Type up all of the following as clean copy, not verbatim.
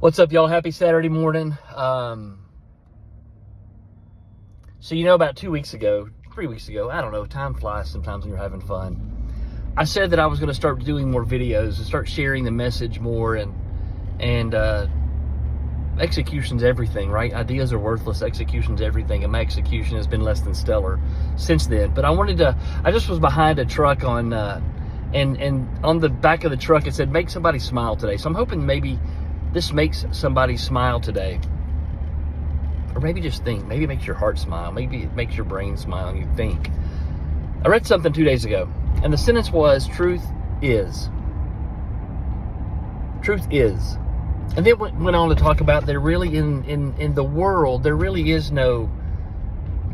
What's up, y'all? Happy Saturday morning. About 2 weeks ago, 3 weeks ago, I don't know, time flies sometimes when you're having fun. I said that I was going to start doing more videos and start sharing the message more, and execution's everything, right? Ideas are worthless, execution's everything, and my execution has been less than stellar since then. But I just was behind a truck on, and on the back of the truck it said, "Make somebody smile today." So I'm hoping maybe this makes somebody smile today. Or maybe just think. Maybe it makes your heart smile. Maybe it makes your brain smile and you think. I read something 2 days ago, and the sentence was, truth is. Truth is. And then went on to talk about there really in the world, there really is no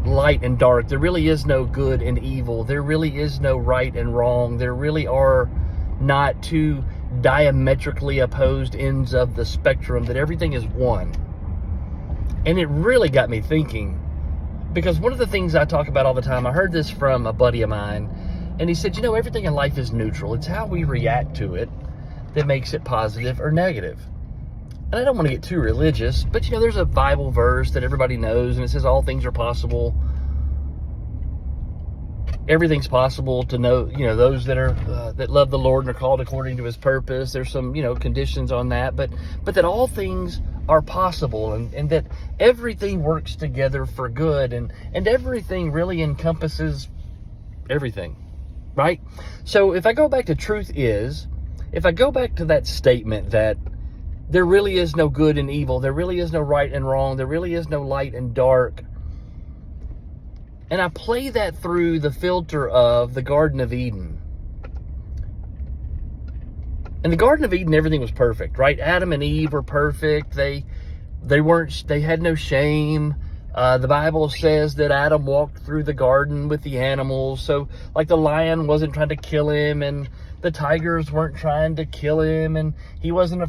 light and dark. There really is no good and evil. There really is no right and wrong. There really are not two diametrically opposed ends of the spectrum, that everything is one. And it really got me thinking, because one of the things I talk about all the time, I heard this from a buddy of mine, and he said, everything in life is neutral. It's how we react to it that makes it positive or negative. And I don't want to get too religious, but there's a Bible verse that everybody knows, and it says all things are possible. Everything's possible to know, those that are that love the Lord and are called according to His purpose. There's some, conditions on that, but that all things are possible, and that everything works together for good, and everything really encompasses everything, right? So if I go back to truth is, if I go back to that statement that there really is no good and evil, there really is no right and wrong, there really is no light and dark, and I play that through the filter of the Garden of Eden. In the Garden of Eden, everything was perfect, right? Adam and Eve were perfect. They had no shame. The Bible says that Adam walked through the garden with the animals. So, like, the lion wasn't trying to kill him, and the tigers weren't trying to kill him, and he wasn't in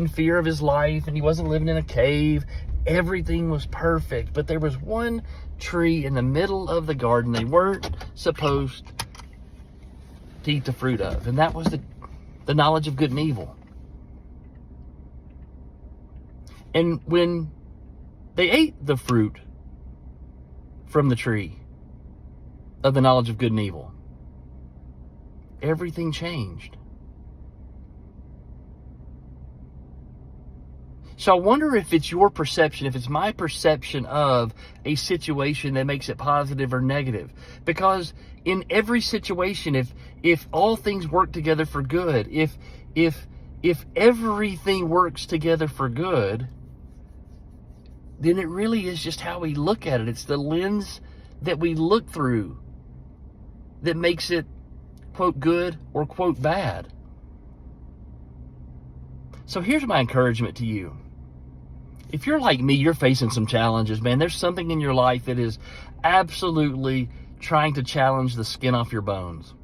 fear of his life, and he wasn't living in a cave. Everything was perfect, but there was one tree in the middle of the garden they weren't supposed to eat the fruit of, and that was the knowledge of good and evil. And when they ate the fruit from the tree of the knowledge of good and evil, everything changed. So I wonder if it's your perception, if it's my perception of a situation that makes it positive or negative. Because in every situation, if all things work together for good, if everything works together for good, then it really is just how we look at it. It's the lens that we look through that makes it, quote, good or, quote, bad. So here's my encouragement to you. If you're like me, you're facing some challenges, man. There's something in your life that is absolutely trying to challenge the skin off your bones.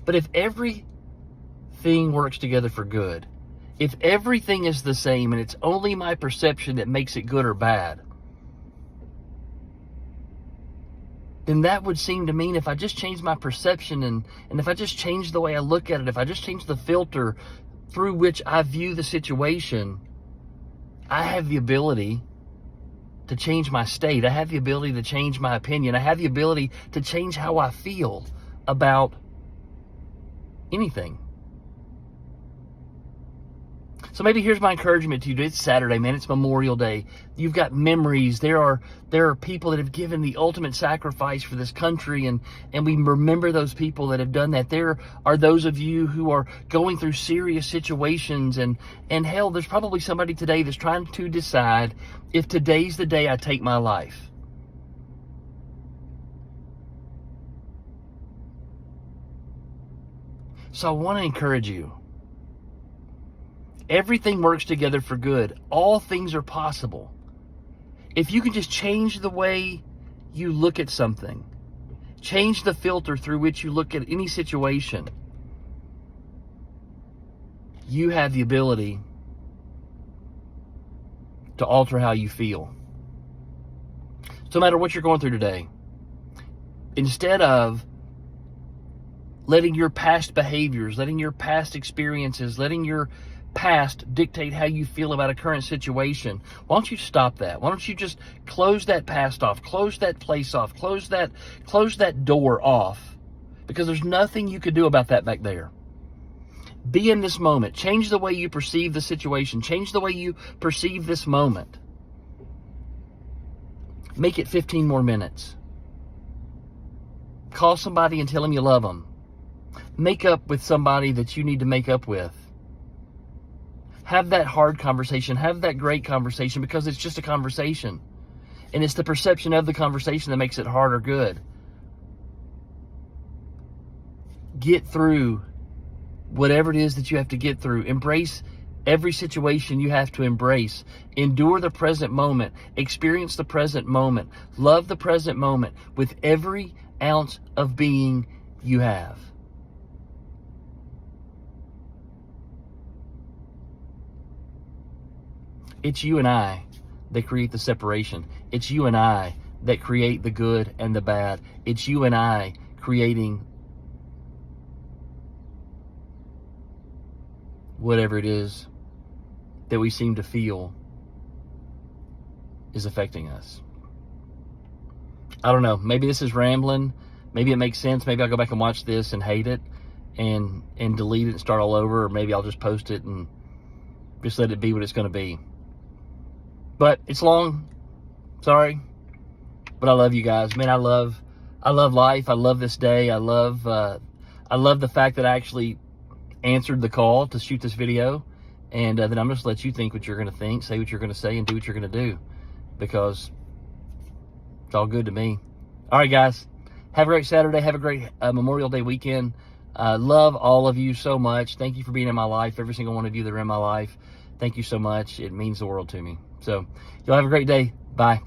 But if everything works together for good, if everything is the same and it's only my perception that makes it good or bad, then that would seem to mean if I just change my perception and if I just change the way I look at it, if I just change the filter through which I view the situation, I have the ability to change my state. I have the ability to change my opinion. I have the ability to change how I feel about anything. So maybe here's my encouragement to you. It's Saturday, man. It's Memorial Day. You've got memories. There are people that have given the ultimate sacrifice for this country, and we remember those people that have done that. There are those of you who are going through serious situations, and hell, there's probably somebody today that's trying to decide if today's the day I take my life. So I want to encourage you. Everything works together for good. All things are possible. If you can just change the way you look at something, change the filter through which you look at any situation, you have the ability to alter how you feel. So no matter what you're going through today, instead of letting your past behaviors, letting your past experiences, letting your past dictate how you feel about a current situation. Why don't you stop that? Why don't you just close that past off, close that place off, close that door off, because there's nothing you could do about that back there. Be in this moment. Change the way you perceive the situation. Change the way you perceive this moment. Make it 15 more minutes. Call somebody and tell them you love them. Make up with somebody that you need to make up with. Have that hard conversation. Have that great conversation, because it's just a conversation. And it's the perception of the conversation that makes it hard or good. Get through whatever it is that you have to get through. Embrace every situation you have to embrace. Endure the present moment. Experience the present moment. Love the present moment with every ounce of being you have. It's you and I that create the separation. It's you and I that create the good and the bad. It's you and I creating whatever it is that we seem to feel is affecting us. I don't know. Maybe this is rambling. Maybe it makes sense. Maybe I'll go back and watch this and hate it and delete it and start all over. Or maybe I'll just post it and just let it be what it's going to be. But it's long. Sorry. But I love you guys. Man, I love life. I love this day. I love the fact that I actually answered the call to shoot this video. And then I'm just let you think what you're going to think, say what you're going to say, and do what you're going to do. Because it's all good to me. All right, guys. Have a great Saturday. Have a great Memorial Day weekend. Love all of you so much. Thank you for being in my life. Every single one of you that are in my life. Thank you so much. It means the world to me. So, y'all have a great day. Bye.